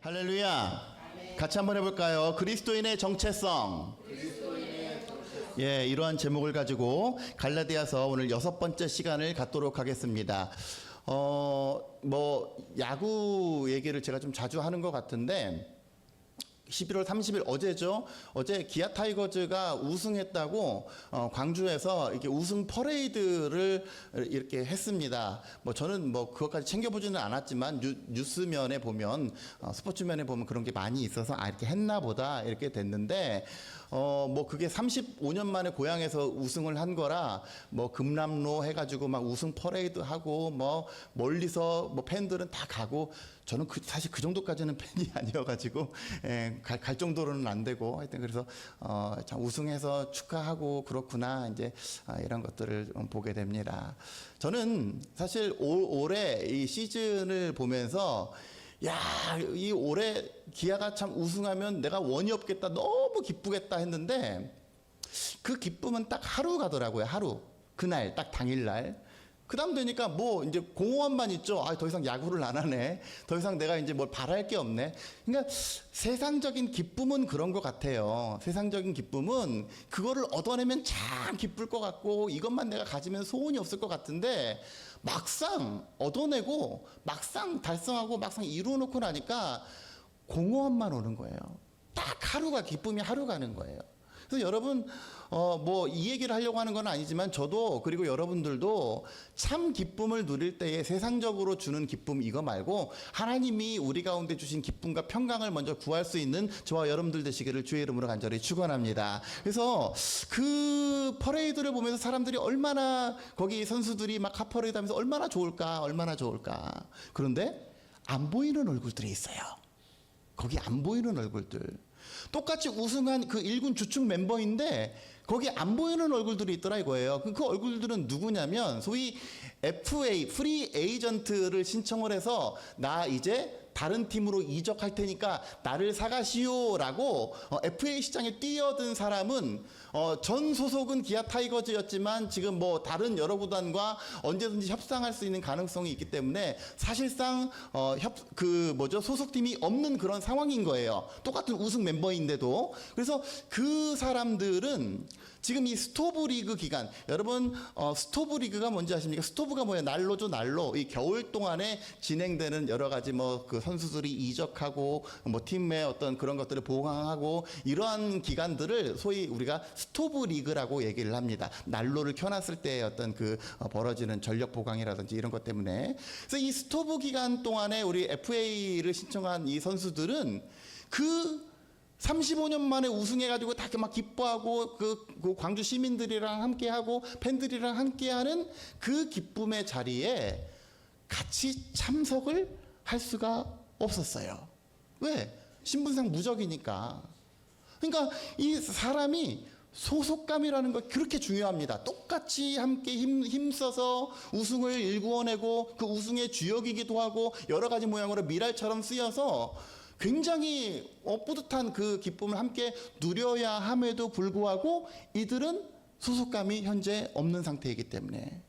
할렐루야. 같이 한번 해볼까요? 그리스도인의 정체성. 예, 이러한 제목을 가지고 갈라디아서 오늘 6번째 시간을 갖도록 하겠습니다. 야구 얘기를 제가 좀 자주 하는 것 같은데, 11월 30일 어제죠. 어제 기아 타이거즈가 우승했다고 광주에서 이렇게 우승 퍼레이드를 이렇게 했습니다. 저는 그것까지 챙겨보지는 않았지만 뉴스면에 보면 스포츠면에 보면 그런 게 많이 있어서 이렇게 했나 보다 이렇게 됐는데, 그게 35년 만에 고향에서 우승을 한 거라 금남로 해가지고 막 우승 퍼레이드 하고 멀리서 팬들은 다 가고, 저는 사실 그 정도까지는 팬이 아니어가지고 갈 정도로는 안 되고, 하여튼 그래서 참 우승해서 축하하고 그렇구나, 이제 이런 것들을 보게 됩니다. 저는 사실 올해 이 시즌을 보면서 이 올해 기아가 참 우승하면 내가 원이 없겠다, 너무 기쁘겠다 했는데, 그 기쁨은 딱 하루 가더라고요. 하루. 그날 딱 당일날. 그 다음 되니까 이제 공허함만 있죠. 더 이상 야구를 안 하네. 더 이상 내가 이제 뭘 바랄 게 없네. 그러니까 세상적인 기쁨은 그런 것 같아요. 세상적인 기쁨은 그거를 얻어내면 참 기쁠 것 같고, 이것만 내가 가지면 소원이 없을 것 같은데, 막상 얻어내고 막상 달성하고 막상 이루어놓고 나니까 공허함만 오는 거예요. 딱 하루가, 기쁨이 하루 가는 거예요. 그래서 여러분, 이 얘기를 하려고 하는 건 아니지만, 저도 그리고 여러분들도 참 기쁨을 누릴 때에 세상적으로 주는 기쁨 이거 말고 하나님이 우리 가운데 주신 기쁨과 평강을 먼저 구할 수 있는 저와 여러분들 되시기를 주의 이름으로 간절히 축원합니다. 그래서 그 퍼레이드를 보면서 사람들이 얼마나, 거기 선수들이 막 카퍼레이드 하면서 얼마나 좋을까, 얼마나 좋을까. 그런데 안 보이는 얼굴들이 있어요. 거기 안 보이는 얼굴들. 똑같이 우승한 그 1군 주축 멤버인데 거기 안 보이는 얼굴들이 있더라 이거예요. 그 얼굴들은 누구냐면, 소위 FA, 프리 에이전트를 신청을 해서 나 이제 다른 팀으로 이적할 테니까 나를 사가시오라고 FA 시장에 뛰어든 사람은 전 소속은 기아 타이거즈였지만 지금 다른 여러 구단과 언제든지 협상할 수 있는 가능성이 있기 때문에 사실상 소속팀이 없는 그런 상황인 거예요. 똑같은 우승 멤버인데도. 그래서 그 사람들은 지금 이 스토브 리그 기간, 여러분 스토브 리그가 뭔지 아십니까? 스토브가 뭐예요? 난로죠, 난로. 이 겨울 동안에 진행되는 여러 가지 그 선수들이 이적하고 팀의 어떤 그런 것들을 보강하고 이러한 기간들을 소위 우리가 스토브 리그라고 얘기를 합니다. 난로를 켜놨을 때 어떤 벌어지는 전력 보강이라든지 이런 것 때문에. 그래서 이 스토브 기간 동안에 우리 FA를 신청한 이 선수들은 35년 만에 우승해가지고 다 막 기뻐하고 그 광주 시민들이랑 함께하고 팬들이랑 함께하는 그 기쁨의 자리에 같이 참석을 할 수가 없었어요. 왜? 신분상 무적이니까. 그러니까 이 사람이 소속감이라는 거 그렇게 중요합니다. 똑같이 함께 힘써서 우승을 일구어내고 그 우승의 주역이기도 하고 여러 가지 모양으로 미랄처럼 쓰여서 굉장히 뿌듯한 그 기쁨을 함께 누려야 함에도 불구하고 이들은 소속감이 현재 없는 상태이기 때문에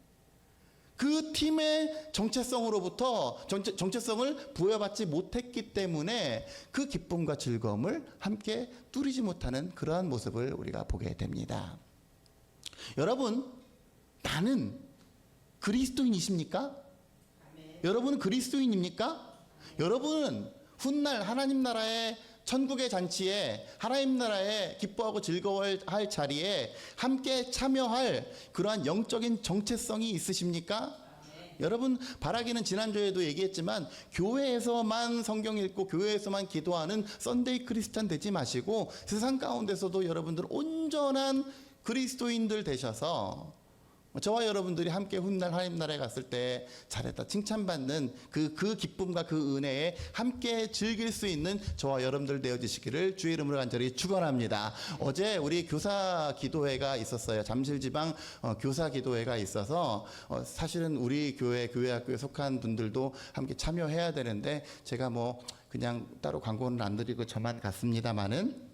그 팀의 정체성으로부터 정체성을 부여받지 못했기 때문에 그 기쁨과 즐거움을 함께 누리지 못하는 그러한 모습을 우리가 보게 됩니다. 여러분, 나는 그리스도인이십니까? 여러분은 그리스도인입니까? 여러분은 훗날 하나님 나라의 천국의 잔치에, 하나님 나라에 기뻐하고 즐거워할 자리에 함께 참여할 그러한 영적인 정체성이 있으십니까? 여러분, 바라기는 지난주에도 얘기했지만 교회에서만 성경 읽고 교회에서만 기도하는 썬데이 크리스찬 되지 마시고 세상 가운데서도 여러분들 온전한 그리스도인들 되셔서 저와 여러분들이 함께 훗날 하나님 나라에 갔을 때 잘했다 칭찬받는 그 기쁨과 그 은혜에 함께 즐길 수 있는 저와 여러분들 되어주시기를 주의 이름으로 간절히 축원합니다. 어제 우리 교사 기도회가 있었어요. 잠실지방 교사 기도회가 있어서 사실은 우리 교회학교에 속한 분들도 함께 참여해야 되는데 제가 그냥 따로 광고는 안 드리고 저만 갔습니다마는,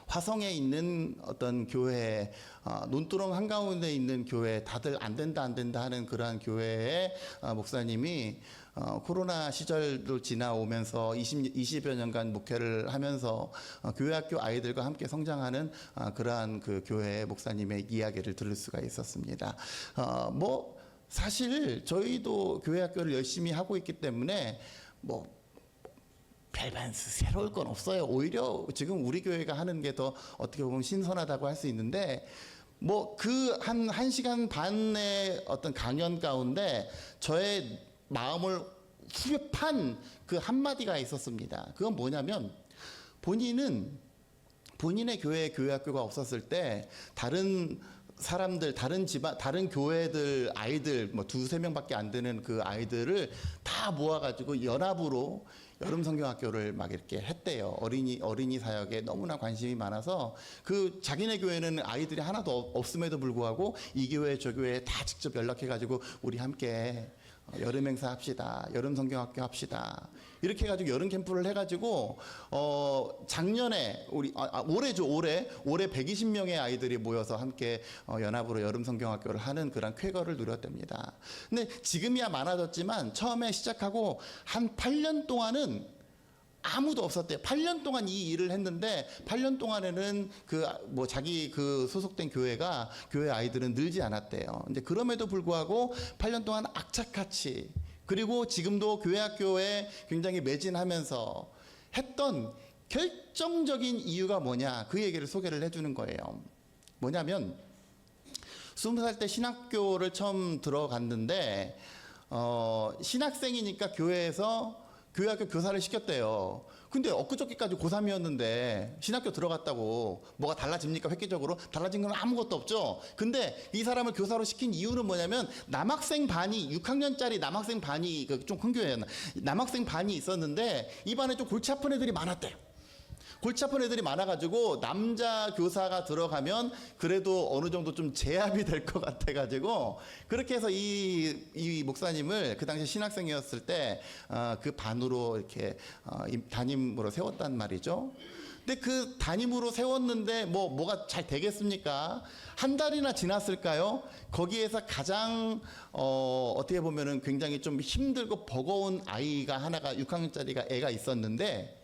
화성에 있는 어떤 교회, 논두렁 한가운데 있는 교회, 다들 안 된다 하는 그러한 교회의 목사님이 코로나 시절도 지나오면서 20여 년간 목회를 하면서 교회학교 아이들과 함께 성장하는 그러한 그 교회 목사님의 이야기를 들을 수가 있었습니다. 뭐 사실 저희도 교회학교를 열심히 하고 있기 때문에 뭐 별반 새로울 건 없어요. 오히려 지금 우리 교회가 하는 게 더 어떻게 보면 신선하다고 할 수 있는데, 뭐 그 한 시간 반의 어떤 강연 가운데 저의 마음을 후벼판 그 한마디가 있었습니다. 그건 뭐냐면, 본인은 본인의 교회에 교회학교가 없었을 때 다른 사람들, 다른 집안, 다른 교회들 아이들 뭐 두세 명밖에 안 되는 그 아이들을 다 모아가지고 연합으로 여름 성경학교를 막 이렇게 했대요. 어린이 사역에 너무나 관심이 많아서 그 자기네 교회는 아이들이 하나도 없음에도 불구하고 이 교회 저 교회에 다 직접 연락해가지고 우리 함께 여름 행사 합시다. 여름 성경학교 합시다. 이렇게 해가지고 여름 캠프를 해가지고 작년에 올해죠. 올해 120명의 아이들이 모여서 함께 연합으로 여름 성경학교를 하는 그런 쾌거를 누렸답니다. 근데 지금이야 많아졌지만 처음에 시작하고 한 8년 동안은 아무도 없었대요. 8년 동안 이 일을 했는데 8년 동안에는 자기 소속된 교회 아이들은 늘지 않았대요. 근데 그럼에도 불구하고 8년 동안 악착같이, 그리고 지금도 교회학교에 굉장히 매진하면서 했던 결정적인 이유가 뭐냐, 그 얘기를 소개를 해주는 거예요. 뭐냐면 20살 때 신학교를 처음 들어갔는데 신학생이니까 교회에서 교회학교 교사를 시켰대요. 근데 엊그저께까지 고3이었는데 신학교 들어갔다고 뭐가 달라집니까? 획기적으로 달라진 건 아무것도 없죠. 근데 이 사람을 교사로 시킨 이유는 뭐냐면, 남학생 반이 6학년짜리 남학생 반이 좀 큰 교회였나, 남학생 반이 있었는데 이 반에 좀 골치 아픈 애들이 많았대요. 골치 아픈 애들이 많아가지고 남자 교사가 들어가면 그래도 어느 정도 좀 제압이 될 것 같아가지고, 그렇게 해서 이 목사님을 그 당시 신학생이었을 때 그 반으로 이렇게 담임으로 세웠단 말이죠. 근데 그 담임으로 세웠는데 뭐가 잘 되겠습니까? 한 달이나 지났을까요? 거기에서 가장 어떻게 보면은 굉장히 좀 힘들고 버거운 아이가 하나가 6학년짜리가 애가 있었는데,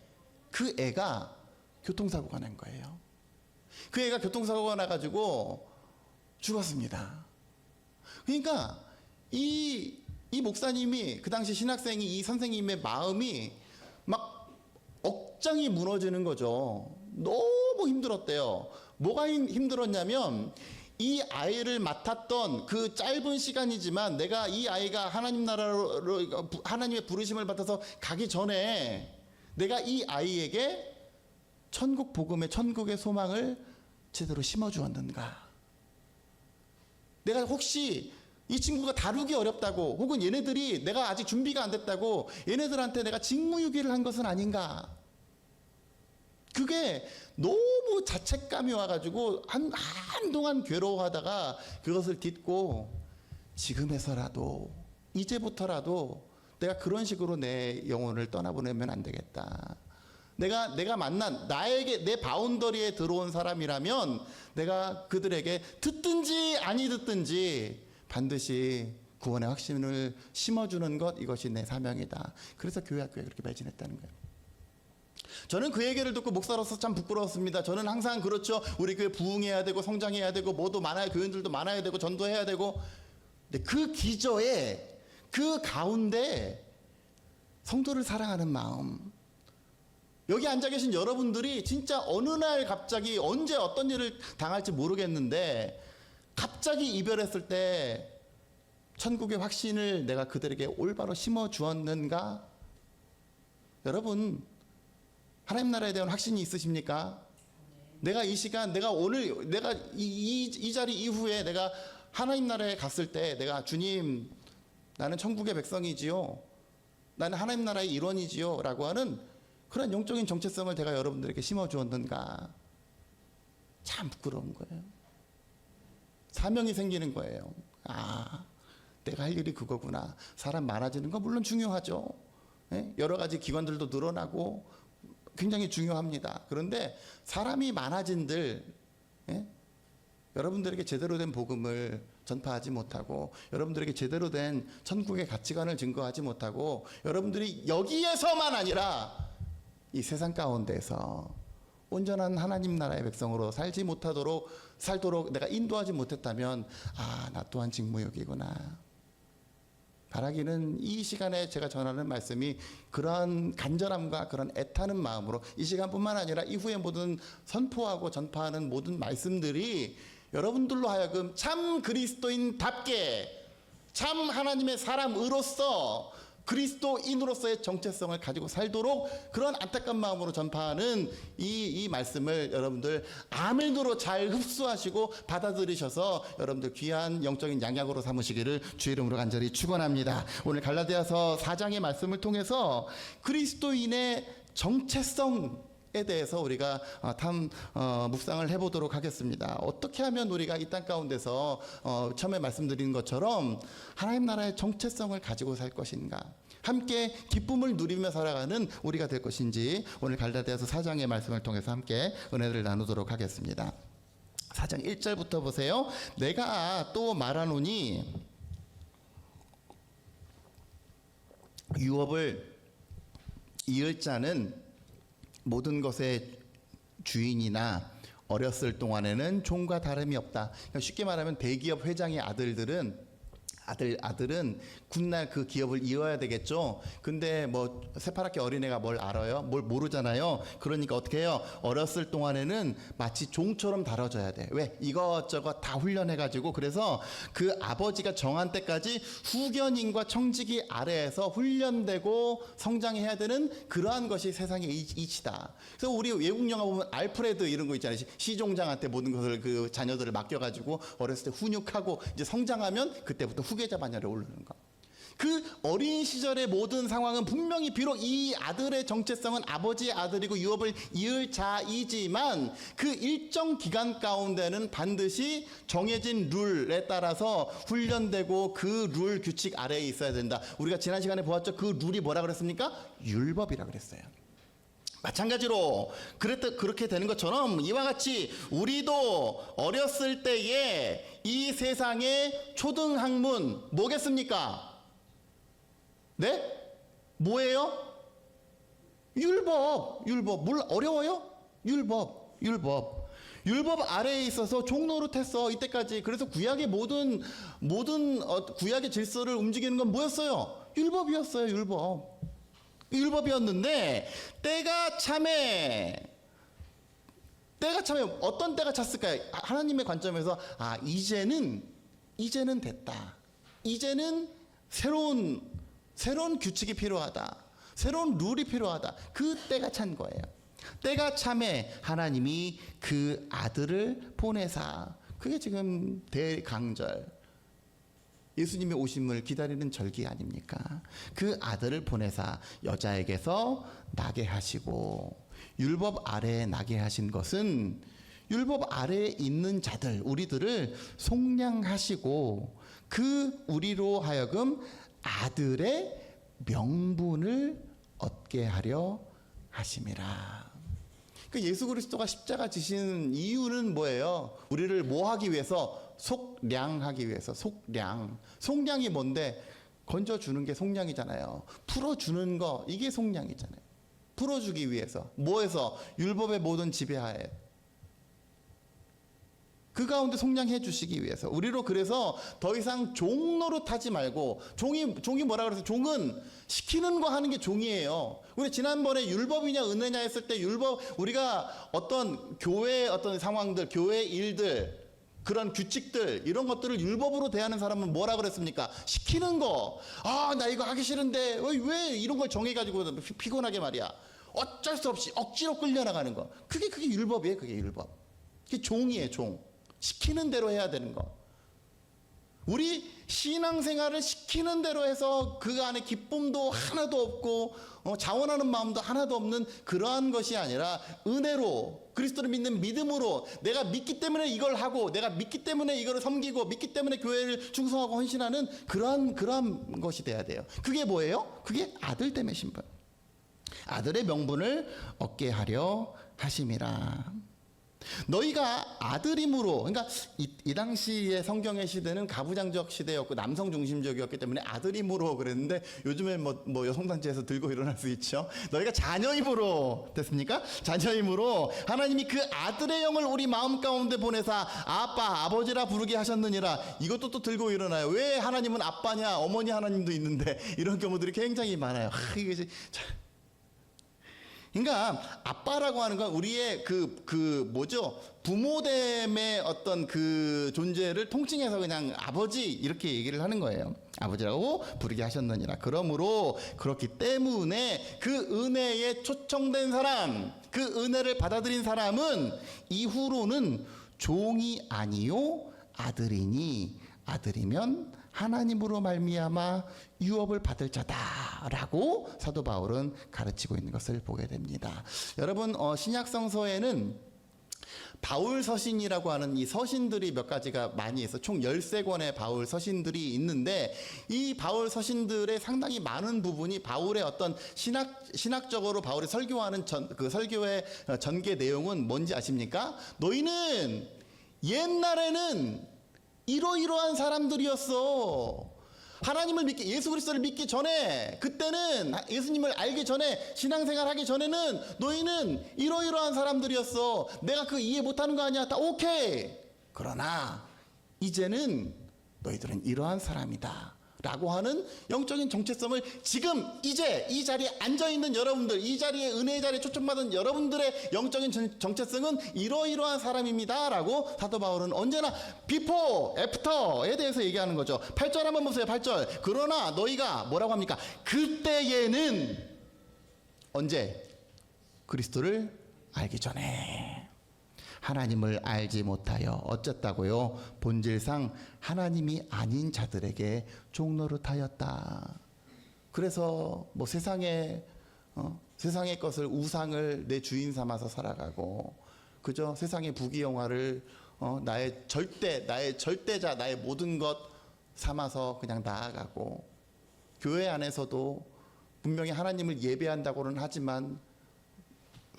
그 애가 교통사고가 난 거예요. 그 애가 교통사고가 나가지고 죽었습니다. 그러니까 이 목사님이, 그 당시 신학생이, 이 선생님의 마음이 막 억장이 무너지는 거죠. 너무 힘들었대요. 뭐가 힘들었냐면, 이 아이를 맡았던 그 짧은 시간이지만 내가 이 아이가 하나님 나라로 하나님의 부르심을 받아서 가기 전에 내가 이 아이에게 천국 복음의, 천국의 소망을 제대로 심어주었는가? 내가 혹시 이 친구가 다루기 어렵다고, 혹은 얘네들이 내가 아직 준비가 안 됐다고 얘네들한테 내가 직무유기를 한 것은 아닌가? 그게 너무 자책감이 와가지고 한동안 괴로워하다가 그것을 딛고, 지금에서라도, 이제부터라도 내가 그런 식으로 내 영혼을 떠나보내면 안 되겠다. 내가 만난, 나에게 내 바운더리에 들어온 사람이라면 내가 그들에게 듣든지 아니 듣든지 반드시 구원의 확신을 심어주는 것, 이것이 내 사명이다. 그래서 교회학교에 그렇게 매진했다는 거예요. 저는 그 얘기를 듣고 목사로서 참 부끄러웠습니다. 저는 항상 그렇죠. 우리 교회 부흥해야 되고 성장해야 되고 뭐도 많아야, 교인들도 많아야 되고 전도해야 되고. 근데 그 기저에, 그 가운데 성도를 사랑하는 마음, 여기 앉아 계신 여러분들이 진짜 어느 날 갑자기 언제 어떤 일을 당할지 모르겠는데 갑자기 이별했을 때 천국의 확신을 내가 그들에게 올바로 심어 주었는가? 여러분, 하나님 나라에 대한 확신이 있으십니까? 내가 이 시간, 내가 오늘, 내가 이 자리 이후에 내가 하나님 나라에 갔을 때 내가, 주님, 나는 천국의 백성이지요, 나는 하나님 나라의 일원이지요 라고 하는 그런 영적인 정체성을 내가 여러분들에게 심어주었는가? 참 부끄러운 거예요. 사명이 생기는 거예요. 아, 내가 할 일이 그거구나. 사람 많아지는 거 물론 중요하죠. 여러 가지 기관들도 늘어나고 굉장히 중요합니다. 그런데 사람이 많아진들, 여러분들에게 제대로 된 복음을 전파하지 못하고, 여러분들에게 제대로 된 천국의 가치관을 증거하지 못하고, 여러분들이 여기에서만 아니라 이 세상 가운데서 온전한 하나님 나라의 백성으로 살도록 내가 인도하지 못했다면, 나 또한 직무유기구나. 바라기는 이 시간에 제가 전하는 말씀이 그러한 간절함과 그런 애타는 마음으로 이 시간뿐만 아니라 이후에 모든 선포하고 전파하는 모든 말씀들이 여러분들로 하여금 참 그리스도인답게, 참 하나님의 사람으로서, 그리스도인으로서의 정체성을 가지고 살도록 그런 안타까운 마음으로 전파하는 이 말씀을 여러분들 아멘으로 잘 흡수하시고 받아들이셔서 여러분들 귀한 영적인 양약으로 삼으시기를 주의 이름으로 간절히 축원합니다. 오늘 갈라디아서 4장의 말씀을 통해서 그리스도인의 정체성에 대해서 우리가 묵상을 해보도록 하겠습니다. 어떻게 하면 우리가 이 땅 가운데서 처음에 말씀드린 것처럼 하나님 나라의 정체성을 가지고 살 것인가, 함께 기쁨을 누리며 살아가는 우리가 될 것인지 오늘 갈라디아서 4장의 말씀을 통해서 함께 은혜를 나누도록 하겠습니다. 4장 1절부터 보세요. 내가 또 말하노니 유업을 이을 자는 모든 것의 주인이나 어렸을 동안에는 종과 다름이 없다. 그러니까 쉽게 말하면 대기업 회장의 아들은 훗날 그 기업을 이어야 되겠죠. 근데 뭐 새파랗게 어린애가 뭘 알아요? 뭘 모르잖아요. 그러니까 어떻게 해요? 어렸을 동안에는 마치 종처럼 다뤄져야 돼. 왜? 이것저것 다 훈련해가지고, 그래서 그 아버지가 정한 때까지 후견인과 청지기 아래에서 훈련되고 성장해야 되는 그러한 것이 세상의 이치다. 그래서 우리 외국 영화 보면 알프레드 이런 거 있잖아요. 시종장한테 모든 것을 그 자녀들을 맡겨가지고 어렸을 때 훈육하고 이제 성장하면 그때부터 후계자 반열에 오르는 거. 그 어린 시절의 모든 상황은 분명히 비록 이 아들의 정체성은 아버지의 아들이고 유업을 이을 자이지만 그 일정 기간 가운데는 반드시 정해진 룰에 따라서 훈련되고 그 룰 규칙 아래에 있어야 된다. 우리가 지난 시간에 보았죠. 그 룰이 뭐라 그랬습니까? 율법이라 그랬어요. 마찬가지로 그렇게 되는 것처럼 이와 같이 우리도 어렸을 때에 이 세상의 초등학문 뭐겠습니까? 네? 뭐예요? 율법. 물 어려워요? 율법 아래에 있어서 종노릇했어 이때까지. 그래서 구약의 모든 구약의 질서를 움직이는 건 뭐였어요? 율법이었어요. 율법이었는데 때가 참에 어떤 때가 찼을까요? 하나님의 관점에서 이제는 됐다. 이제는 새로운 규칙이 필요하다. 새로운 룰이 필요하다. 그 때가 찬 거예요. 때가 참에 하나님이 그 아들을 보내사, 그게 지금 대강절, 예수님의 오심을 기다리는 절기 아닙니까? 그 아들을 보내사 여자에게서 나게 하시고, 율법 아래에 나게 하신 것은 율법 아래에 있는 자들, 우리들을 속량하시고 그 우리로 하여금 아들의 명분을 얻게 하려 하심이라. 그 예수 그리스도가 십자가 지신 이유는 뭐예요? 우리를 뭐 하기 위해서? 속량하기 위해서. 속량이 뭔데? 건져주는 게 속량이잖아요. 풀어주는 거, 이게 속량이잖아요. 풀어주기 위해서. 뭐해서? 율법의 모든 지배하에 그 가운데 속량해 주시기 위해서. 우리로 그래서 더 이상 종 노릇하지 말고, 종이 뭐라 그래서, 종은 시키는 거 하는 게 종이에요. 우리 지난번에 율법이냐 은혜냐 했을 때 우리가 어떤 교회의 어떤 상황들, 교회 일들, 그런 규칙들, 이런 것들을 율법으로 대하는 사람은 뭐라 그랬습니까? 시키는 거. 나 이거 하기 싫은데 왜 이런 걸 정해가지고 피곤하게 말이야. 어쩔 수 없이 억지로 끌려나가는 거. 그게 율법이에요. 그게 율법. 그게 종이에요. 종. 시키는 대로 해야 되는 거. 우리 신앙생활을 시키는 대로 해서 그 안에 기쁨도 하나도 없고 자원하는 마음도 하나도 없는 그러한 것이 아니라, 은혜로 그리스도를 믿는 믿음으로 내가 믿기 때문에 이걸 하고, 내가 믿기 때문에 이걸 섬기고, 믿기 때문에 교회를 충성하고 헌신하는 그러한 것이 돼야 돼요. 그게 뭐예요? 그게 아들됨의 신분, 아들의 명분을 얻게 하려 하심이라. 너희가 아들임으로, 그러니까 이 당시의 성경의 시대는 가부장적 시대였고 남성 중심적이었기 때문에 아들임으로 그랬는데, 요즘에 뭐 여성단체에서 들고 일어날 수 있죠. 너희가 자녀임으로 됐습니까? 자녀임으로 하나님이 그 아들의 영을 우리 마음 가운데 보내사 아빠 아버지라 부르게 하셨느니라. 이것도 또 들고 일어나요. 왜 하나님은 아빠냐, 어머니 하나님도 있는데, 이런 경우들이 굉장히 많아요. 이게 그러니까 아빠라고 하는 건 우리의 뭐죠? 부모됨의 어떤 그 존재를 통칭해서 그냥 아버지 이렇게 얘기를 하는 거예요. 아버지라고 부르게 하셨느니라. 그러므로 그렇기 때문에 그 은혜에 초청된 사람, 그 은혜를 받아들인 사람은 이후로는 종이 아니요 아들이니, 아들이면 하나님으로 말미암아 유업을 받을 자다라고 사도 바울은 가르치고 있는 것을 보게 됩니다. 여러분, 신약 성서에는 바울 서신이라고 하는 이 서신들이 몇 가지가 많이 있어. 총 13권의 바울 서신들이 있는데, 이 바울 서신들의 상당히 많은 부분이 바울의 어떤 신학적으로 바울이 설교하는 그 설교의 전개 내용은 뭔지 아십니까? 너희는 옛날에는 이러이러한 사람들이었어. 하나님을 믿기, 예수 그리스도를 믿기 전에, 그때는 예수님을 알기 전에, 신앙생활 하기 전에는 너희는 이러이러한 사람들이었어. 내가 그 이해 못하는 거 아니야? 다 오케이. 그러나 이제는 너희들은 이러한 사람이다 라고 하는 영적인 정체성을 지금 이제 이 자리에 앉아있는 여러분들, 이 자리에 은혜의 자리에 초청받은 여러분들의 영적인 정체성은 이러이러한 사람입니다 라고 사도 바울은 언제나 비포, 애프터에 대해서 얘기하는 거죠. 8절 한번 보세요. 8절. 그러나 너희가 뭐라고 합니까? 그때에는 언제? 그리스도를 알기 전에 하나님을 알지 못하여 어쨌다고요? 본질상 하나님이 아닌 자들에게 종노릇하였다. 그래서 뭐 세상의 것을, 우상을 내 주인 삼아서 살아가고, 그저 세상의 부귀영화를 나의 절대자, 나의 모든 것 삼아서 그냥 나아가고, 교회 안에서도 분명히 하나님을 예배한다고는 하지만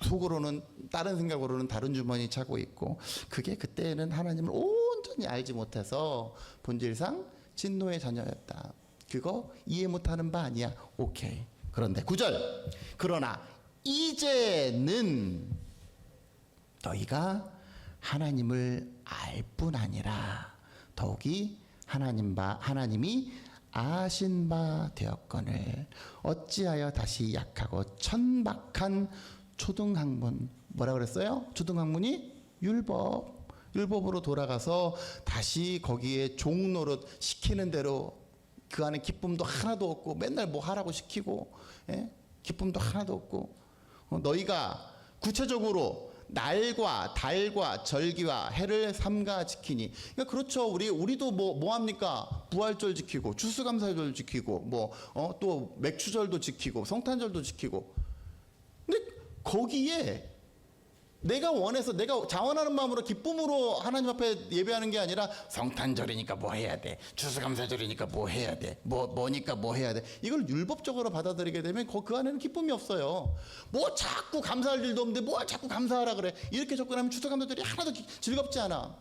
속으로는, 다른 생각으로는 다른 주머니 차고 있고, 그게 그때는 하나님을 온전히 알지 못해서 본질상 진노의 자녀였다. 그거 이해 못하는 바 아니야. 오케이. 그런데 9절. 그러나 이제는 너희가 하나님을 알 뿐 아니라 더욱이 하나님이 아신 바 되었거늘 어찌하여 다시 약하고 천박한 초등학문, 뭐라 그랬어요? 초등학문이 율법으로 돌아가서 다시 거기에 종노릇 시키는 대로, 그 안에 기쁨도 하나도 없고 맨날 뭐 하라고 시키고, 기쁨도 하나도 없고, 너희가 구체적으로 날과 달과 절기와 해를 삼가 지키니. 그러니까 그렇죠. 우리도 뭐 합니까? 부활절 지키고 추수감사절 지키고 또 맥추절도 지키고 성탄절도 지키고. 근데 거기에 내가 원해서, 내가 자원하는 마음으로 기쁨으로 하나님 앞에 예배하는 게 아니라 성탄절이니까 뭐 해야 돼, 추수감사절이니까 뭐 해야 돼, 뭐니까 뭐 해야 돼, 이걸 율법적으로 받아들이게 되면 그 안에는 기쁨이 없어요. 뭐 자꾸 감사할 일도 없는데 뭘 자꾸 감사하라 그래. 이렇게 접근하면 추수감사절이 하나도 즐겁지 않아.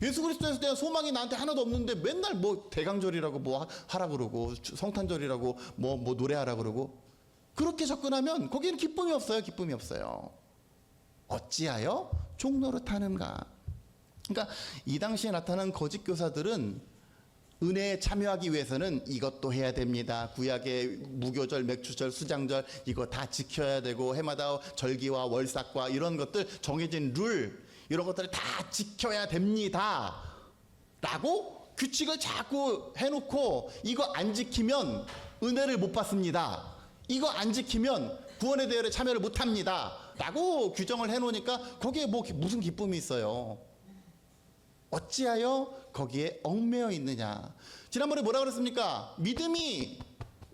예수 그리스도에서 대한 소망이 나한테 하나도 없는데 맨날 뭐 대강절이라고 뭐 하라 그러고, 성탄절이라고 뭐 노래하라 그러고, 그렇게 접근하면 거기에는 기쁨이 없어요. 어찌하여 종노릇하는가? 그러니까 이 당시에 나타난 거짓 교사들은 은혜에 참여하기 위해서는 이것도 해야 됩니다. 구약의 무교절, 맥추절, 수장절 이거 다 지켜야 되고, 해마다 절기와 월삭과 이런 것들, 정해진 룰, 이런 것들을 다 지켜야 됩니다 라고 규칙을 자꾸 해놓고, 이거 안 지키면 은혜를 못 받습니다, 이거 안 지키면 구원의 대열에 참여를 못합니다 라고 규정을 해놓으니까 거기에 무슨 기쁨이 있어요. 어찌하여 거기에 얽매여 있느냐. 지난번에 뭐라 그랬습니까? 믿음이,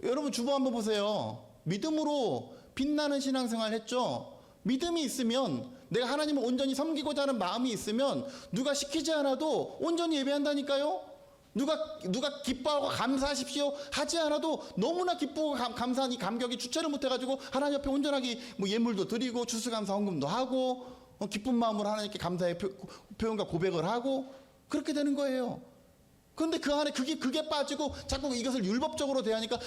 여러분 주보 한번 보세요. 믿음으로 빛나는 신앙생활 했죠. 믿음이 있으면, 내가 하나님을 온전히 섬기고자 하는 마음이 있으면 누가 시키지 않아도 온전히 예배한다니까요. 누가 기뻐하고 감사하십시오 하지 않아도 너무나 기쁘고 감사한 이 감격이 주체를 못해가지고 하나님 앞에 온전하게 뭐 예물도 드리고 추수감사 헌금도 하고 기쁜 마음으로 하나님께 감사의 표현과 고백을 하고 그렇게 되는 거예요. 그런데 그 안에 그게 빠지고 자꾸 이것을 율법적으로 대하니까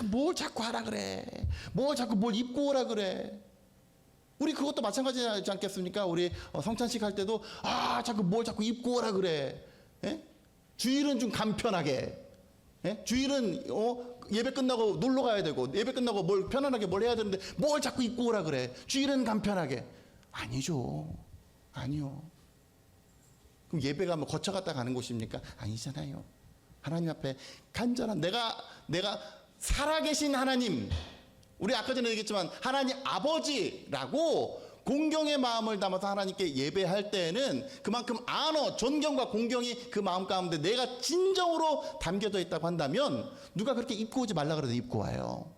뭘 자꾸 하라 그래. 뭘 입고 오라 그래. 우리 그것도 마찬가지지 않겠습니까? 우리 성찬식 할 때도 자꾸 입고 오라 그래. 예? 주일은 좀 간편하게. 예? 주일은 예배 끝나고 놀러 가야 되고 예배 끝나고 뭘 편안하게 뭘 해야 되는데 뭘 자꾸 입고 오라 그래. 주일은 간편하게. 아니죠. 아니요. 그럼 예배가 뭐 거쳐갔다 가는 곳입니까? 아니잖아요. 하나님 앞에 간절한 내가 살아계신 하나님, 우리 아까 전에 얘기했지만 하나님 아버지라고 공경의 마음을 담아서 하나님께 예배할 때에는 그만큼 존경과 공경이 그 마음 가운데 내가 진정으로 담겨져 있다고 한다면 누가 그렇게 입고 오지 말라 그래도 입고 와요.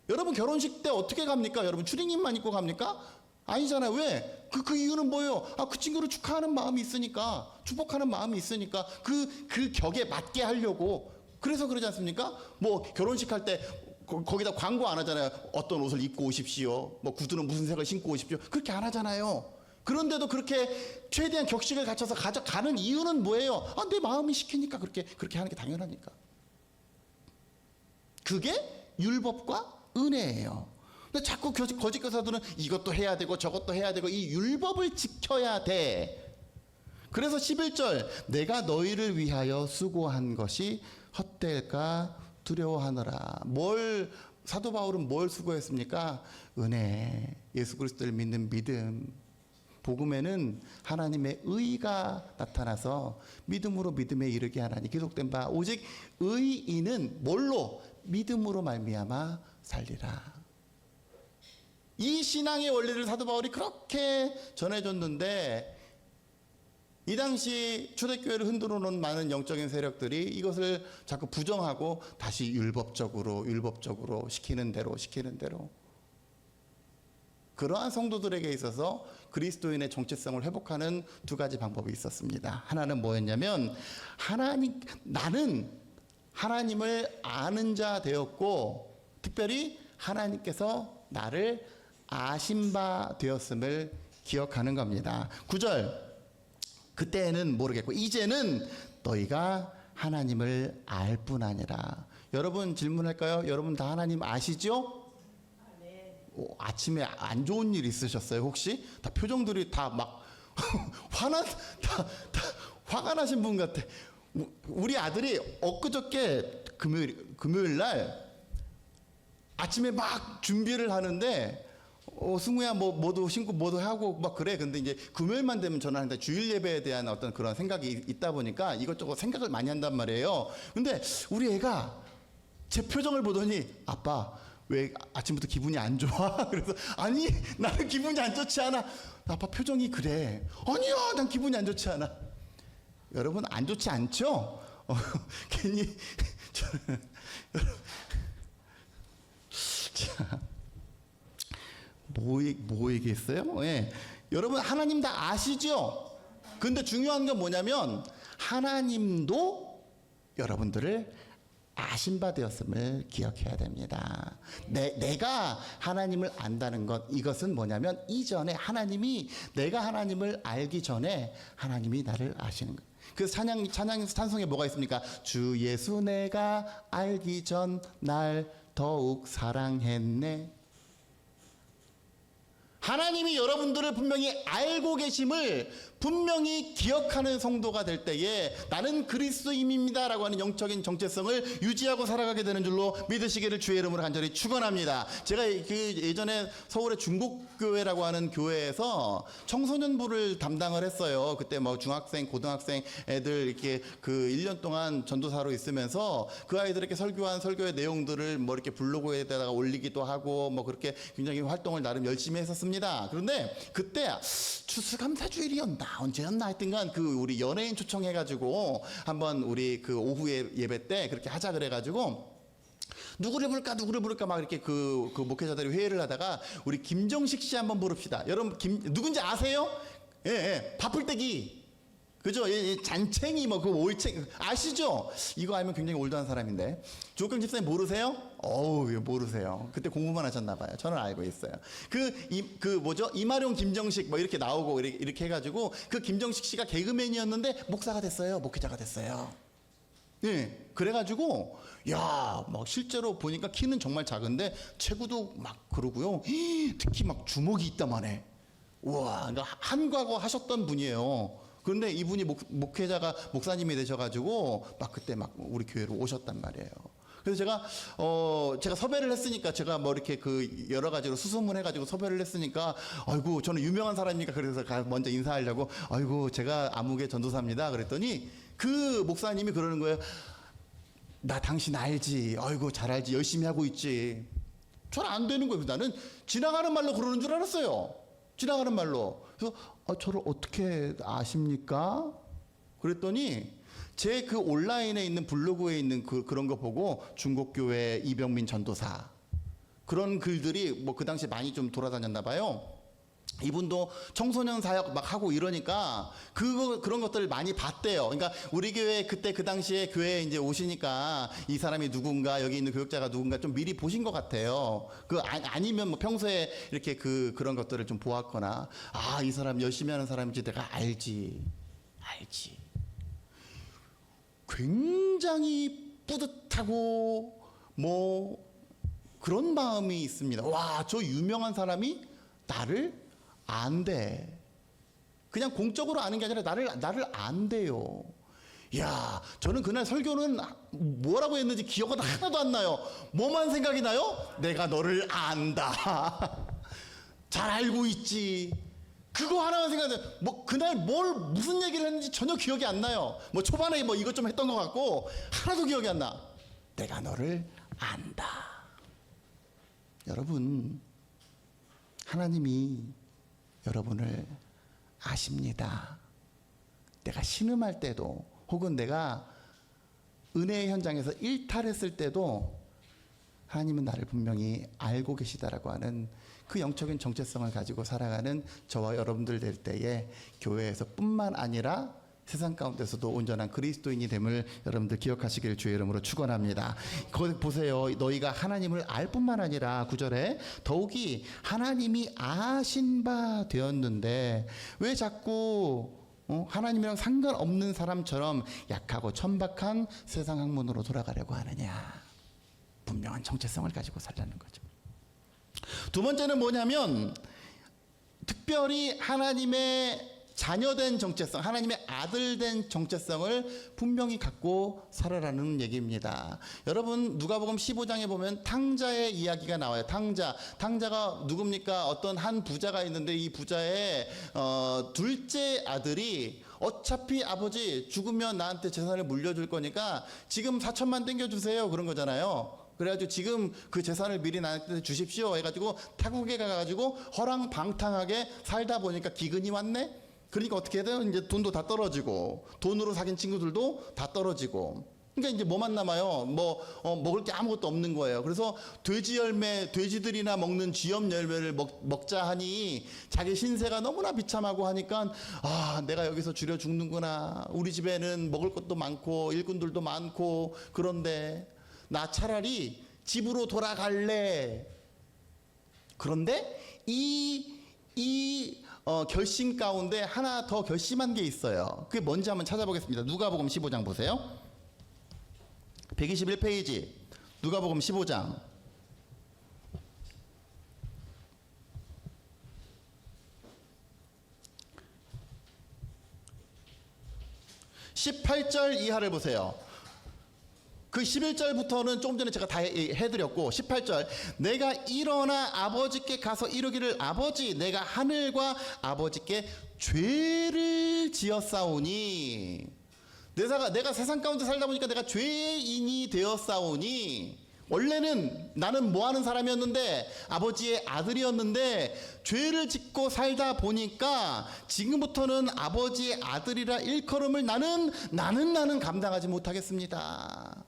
여러분 결혼식 때 어떻게 갑니까? 여러분 추리닝만 입고 갑니까? 아니잖아요. 왜? 그 이유는 뭐예요? 그 친구를 축하하는 마음이 있으니까, 축복하는 마음이 있으니까 그 격에 맞게 하려고. 그래서 그러지 않습니까? 뭐 결혼식 할 때 거기다 광고 안 하잖아요. 어떤 옷을 입고 오십시오. 뭐 구두는 무슨 색을 신고 오십시오. 그렇게 안 하잖아요. 그런데도 그렇게 최대한 격식을 갖춰서 가져가는 이유는 뭐예요? 내 마음이 시키니까 그렇게 하는 게 당연하니까. 그게 율법과 은혜예요. 근데 자꾸 거짓 교사들은 이것도 해야 되고 저것도 해야 되고 이 율법을 지켜야 돼. 그래서 11절 내가 너희를 위하여 수고한 것이 헛될까 두려워하노라. 사도 바울은 뭘 수고했습니까? 은혜, 예수 그리스도를 믿는 믿음. 복음에는 하나님의 의가 나타나서 믿음으로 믿음에 이르게 하나니 기록된 바 오직 의인은 뭘로? 믿음으로 말미암아 살리라. 이 신앙의 원리를 사도 바울이 그렇게 전해줬는데 이 당시 초대교회를 흔들어 놓은 많은 영적인 세력들이 이것을 자꾸 부정하고 다시 율법적으로 시키는 대로 그러한 성도들에게 있어서 그리스도인의 정체성을 회복하는 두 가지 방법이 있었습니다. 하나는 뭐였냐면 나는 하나님을 아는 자 되었고 특별히 하나님께서 나를 아신 바 되었음을 기억하는 겁니다. 9절 그때는 모르겠고 이제는 너희가 하나님을 알 뿐 아니라. 여러분 질문할까요? 여러분 다 하나님 아시죠? 네. 아침에 안 좋은 일 있으셨어요 혹시? 다 표정들이 다 막 화가 나신 분 같아. 우리 아들이 엊그저께 금요일 날 아침에 막 준비를 하는데 승우야 뭐도 신고 뭐도 하고 막 그래. 근데 이제 금요일만 되면 저는 하는데 주일 예배에 대한 어떤 그런 생각이 있다 보니까 이것저것 생각을 많이 한단 말이에요. 근데 우리 애가 제 표정을 보더니 아빠 왜 아침부터 기분이 안 좋아? 그래서 아니 나는 기분이 안 좋지 않아. 아빠 표정이 그래. 아니야 난 기분이 안 좋지 않아. 여러분 안 좋지 않죠? 괜히 자. 뭐 얘기했어요? 예. 여러분 하나님 다 아시죠? 근데 중요한 건 뭐냐면 하나님도 여러분들을 아신 바 되었음을 기억해야 됩니다. 내가 하나님을 안다는 것 이것은 뭐냐면 이전에 내가 하나님을 알기 전에 하나님이 나를 아시는 것. 그래서 찬송에 뭐가 있습니까? 주 예수 내가 알기 전 날 더욱 사랑했네. 하나님이 여러분들을 분명히 알고 계심을 분명히 기억하는 성도가 될 때에 나는 그리스도인입니다 라고 하는 영적인 정체성을 유지하고 살아가게 되는 줄로 믿으시기를 주의 이름으로 간절히 축원합니다. 제가 예전에 서울의 중국교회라고 하는 교회에서 청소년부를 담당을 했어요. 그때 뭐 중학생, 고등학생 애들 이렇게 그 1년 동안 전도사로 있으면서 그 아이들에게 설교한 설교의 내용들을 뭐 이렇게 블로그에다가 올리기도 하고 뭐 그렇게 굉장히 활동을 나름 열심히 했었습니다. 그런데 그때 추수감사주일이었나 언제였나 하여튼간 우리 연예인 초청해가지고 한번 우리 그 오후에 예배 때 그렇게 하자 그래가지고 누구를 부를까 막 이렇게 그 목회자들이 회의를 하다가 우리 김정식 씨 한번 부릅시다. 여러분 누군지 아세요? 예, 바쁠때기 그죠? 잔챙이 뭐 그 올챙이 아시죠? 이거 알면 굉장히 올드한 사람인데 조경 집사님 모르세요? 어우, 모르세요. 그때 공부만 하셨나 봐요. 저는 알고 있어요. 이마룡 김정식 뭐 이렇게 나오고 이렇게 해가지고 그 김정식 씨가 개그맨이었는데 목사가 됐어요. 목회자가 됐어요. 네, 그래가지고 막 실제로 보니까 키는 정말 작은데 체구도 막 그러고요. 특히 막 주먹이 있다만 해. 우와, 그러니까 한과거 하셨던 분이에요. 그런데 이분이 목회자가 목사님이 되셔가지고 막 그때 막 우리 교회로 오셨단 말이에요. 그래서 제가 섭외를 했으니까 제가 뭐 이렇게 그 여러 가지로 수소문해가지고 섭외를 했으니까 아이고 저는 유명한 사람이니까 그래서 먼저 인사하려고 아이고 제가 아무개 전도사입니다. 그랬더니 그 목사님이 그러는 거예요. 나 당신 알지. 아이고 잘 알지. 열심히 하고 있지. 저는 안 되는 거예요. 나는 지나가는 말로 그러는 줄 알았어요. 지나가는 말로. 그래서 저를 어떻게 아십니까? 그랬더니 제 그 온라인에 있는 블로그에 있는 그런 거 보고 중국교회 이병민 전도사 그런 글들이 뭐 그 당시에 많이 좀 돌아다녔나 봐요. 이분도 청소년 사역 막 하고 이러니까 그런 것들을 많이 봤대요. 그러니까 우리 교회 그때 그 당시에 교회에 이제 오시니까 이 사람이 누군가 여기 있는 교육자가 누군가 좀 미리 보신 것 같아요. 아니면 뭐 평소에 이렇게 그런 것들을 좀 보았거나 이 사람 열심히 하는 사람인지 내가 알지. 굉장히 뿌듯하고 뭐 그런 마음이 있습니다. 와, 저 유명한 사람이 나를 안돼. 그냥 공적으로 아는 게 아니라 나를 안돼요. 야, 저는 그날 설교는 뭐라고 했는지 기억은 하나도 안 나요. 뭐만 생각이 나요? 내가 너를 안다. 잘 알고 있지. 그거 하나만 생각나요. 뭐 그날 무슨 얘기를 했는지 전혀 기억이 안 나요. 뭐 초반에 뭐 이것 좀 했던 것 같고 하나도 기억이 안 나. 내가 너를 안다. 여러분, 하나님이 여러분을 아십니다. 내가 신음할 때도 혹은 내가 은혜의 현장에서 일탈했을 때도 하나님은 나를 분명히 알고 계시다라고 하는 그 영적인 정체성을 가지고 살아가는 저와 여러분들 될 때에 교회에서 뿐만 아니라 세상 가운데서도 온전한 그리스도인이 됨을 여러분들 기억하시길 주의 이름으로 축원합니다. 거기 보세요. 너희가 하나님을 알 뿐만 아니라 9절에 더욱이 하나님이 아신 바 되었는데 왜 자꾸 하나님이랑 상관없는 사람처럼 약하고 천박한 세상 학문으로 돌아가려고 하느냐. 분명한 정체성을 가지고 살라는 거죠. 두 번째는 뭐냐면 특별히 하나님의 자녀된 정체성, 하나님의 아들된 정체성을 분명히 갖고 살아라는 얘기입니다. 여러분 누가복음 15장에 보면 탕자의 이야기가 나와요. 탕자가 누굽니까? 어떤 한 부자가 있는데 이 부자의 둘째 아들이 어차피 아버지 죽으면 나한테 재산을 물려줄 거니까 지금 4천만 땡겨주세요 그런 거잖아요. 그래가지고 지금 그 재산을 미리 나한테 주십시오 해가지고 타국에 가가지고 허랑방탕하게 살다 보니까 기근이 왔네. 그러니까 어떻게 해야 돼요? 이제 돈도 다 떨어지고 돈으로 사귄 친구들도 다 떨어지고 그러니까 이제 뭐만 남아요? 먹을 게 아무것도 없는 거예요. 그래서 돼지들이나 먹는 쥐염 열매를 먹자 하니 자기 신세가 너무나 비참하고 하니까 내가 여기서 줄여 죽는구나. 우리 집에는 먹을 것도 많고 일꾼들도 많고 그런데 나 차라리 집으로 돌아갈래. 그런데 이 결심 가운데 하나 더 결심한 게 있어요. 그게 뭔지 한번 찾아보겠습니다. 누가복음 15장 보세요. 121페이지 누가복음 15장 18절 이하를 보세요. 그 11절부터는 조금 전에 제가 다 해드렸고 18절 내가 일어나 아버지께 가서 이르기를 아버지 내가 하늘과 아버지께 죄를 지었사오니 내가 세상 가운데 살다 보니까 내가 죄인이 되었사오니 원래는 나는 뭐하는 사람이었는데 아버지의 아들이었는데 죄를 짓고 살다 보니까 지금부터는 아버지의 아들이라 일컬음을 나는 감당하지 못하겠습니다.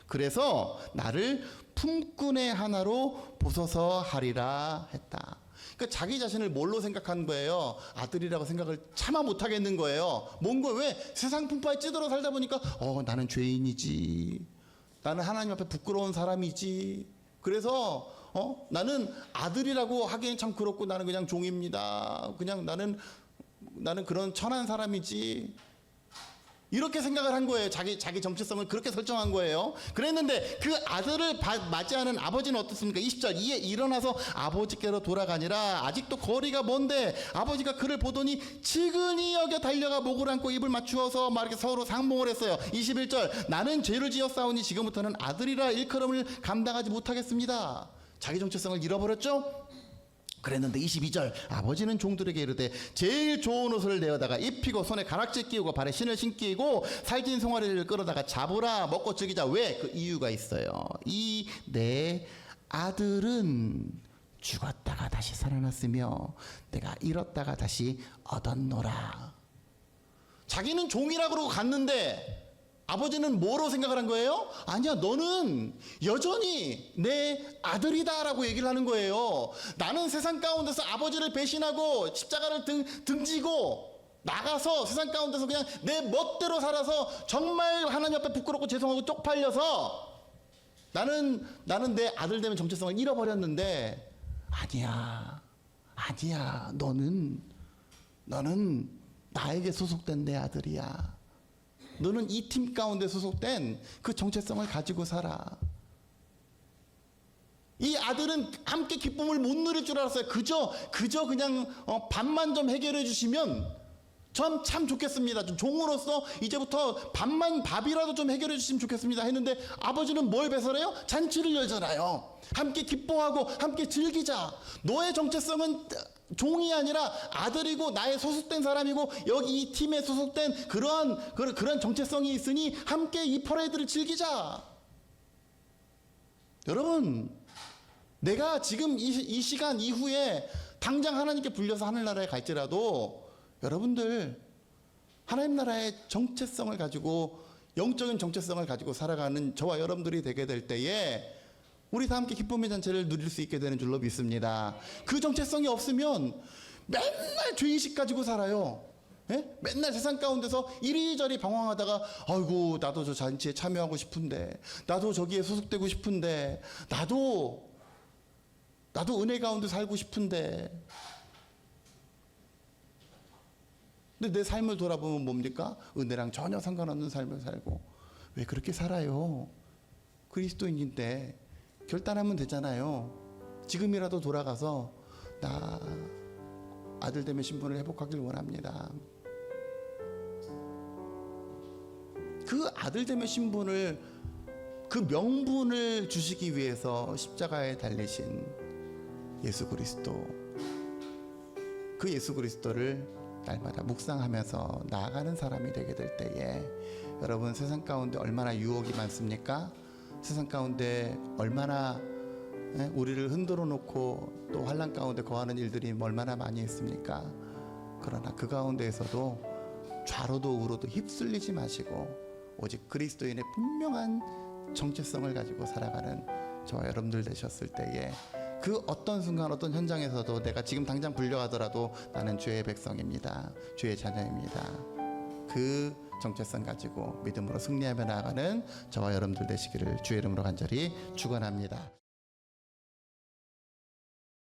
그래서 나를 품꾼의 하나로 보소서 하리라 했다. 그러니까 자기 자신을 뭘로 생각한 거예요? 아들이라고 생각을 차마 못하겠는 거예요. 뭔가 왜 세상 풍파에 찌들어 살다 보니까 나는 죄인이지. 나는 하나님 앞에 부끄러운 사람이지. 그래서 나는 아들이라고 하기엔 참 그렇고 나는 그냥 종입니다. 그냥 나는 그런 천한 사람이지. 이렇게 생각을 한 거예요. 자기 정체성을 그렇게 설정한 거예요. 그랬는데 그 아들을 맞이하는 아버지는 어떻습니까? 20절 이에 일어나서 아버지께로 돌아가니라. 아직도 거리가 먼데 아버지가 그를 보더니 지근히 여겨 달려가 목을 안고 입을 맞추어서 이렇게 서로 상봉을 했어요. 21절 나는 죄를 지었사오니 지금부터는 아들이라 일컬음을 감당하지 못하겠습니다. 자기 정체성을 잃어버렸죠? 그랬는데 22절 아버지는 종들에게 이르되 제일 좋은 옷을 내어다가 입히고 손에 가락지 끼우고 발에 신을 신기고 살찐 송아리를 끌어다가 잡으라. 먹고 즐기자. 왜? 그 이유가 있어요. 이 내 아들은 죽었다가 다시 살아났으며 내가 잃었다가 다시 얻었노라. 자기는 종이라 그러고 갔는데 아버지는 뭐로 생각을 한 거예요? 아니야, 너는 여전히 내 아들이다 라고 얘기를 하는 거예요. 나는 세상 가운데서 아버지를 배신하고 십자가를 등지고 나가서 세상 가운데서 그냥 내 멋대로 살아서 정말 하나님 앞에 부끄럽고 죄송하고 쪽팔려서 나는 내 아들 되면 정체성을 잃어버렸는데 아니야, 너는 나에게 소속된 내 아들이야. 너는 이 팀 가운데 소속된 그 정체성을 가지고 살아. 이 아들은 함께 기쁨을 못 누릴 줄 알았어요. 그저 그냥 밥만 좀 해결해 주시면 전 참 좋겠습니다. 좀 종으로서 이제부터 밥이라도 좀 해결해 주시면 좋겠습니다 했는데 아버지는 뭘 배설해요? 잔치를 열잖아요. 함께 기뻐하고 함께 즐기자. 너의 정체성은 종이 아니라 아들이고 나의 소속된 사람이고 여기 이 팀에 소속된 그런 정체성이 있으니 함께 이 퍼레이드를 즐기자. 여러분, 내가 지금 이 시간 이후에 당장 하나님께 불려서 하늘나라에 갈지라도 여러분들 하나님 나라의 정체성을 가지고 영적인 정체성을 가지고 살아가는 저와 여러분들이 되게 될 때에 우리 다 함께 기쁨의 잔치를 누릴 수 있게 되는 줄로 믿습니다. 그 정체성이 없으면 맨날 죄의식 가지고 살아요. 예? 맨날 세상 가운데서 이리저리 방황하다가 아이고 나도 저 잔치에 참여하고 싶은데 나도 저기에 소속되고 싶은데 나도 은혜 가운데 살고 싶은데 근데 내 삶을 돌아보면 뭡니까? 은혜랑 전혀 상관없는 삶을 살고 왜 그렇게 살아요? 그리스도인인데 결단하면 되잖아요. 지금이라도 돌아가서 나 아들됨의 신분을 회복하길 원합니다. 그 아들됨의 신분을 그 명분을 주시기 위해서 십자가에 달리신 예수 그리스도, 그 예수 그리스도를 날마다 묵상하면서 나아가는 사람이 되게 될 때에 여러분 세상 가운데 얼마나 유혹이 많습니까? 세상 가운데 얼마나 우리를 흔들어 놓고 또 환난 가운데 거하는 일들이 얼마나 많이 있습니까? 그러나 그 가운데에서도 좌로도 우로도 휩쓸리지 마시고 오직 그리스도인의 분명한 정체성을 가지고 살아가는 저와 여러분들 되셨을 때에 그 어떤 순간 어떤 현장에서도 내가 지금 당장 불려가더라도 나는 주의 백성입니다. 주의 자녀입니다. 그 정체성 가지고 믿음으로 승리하며 나아가는 저와 여러분들 되시기를 주의 이름으로 간절히 축원합니다.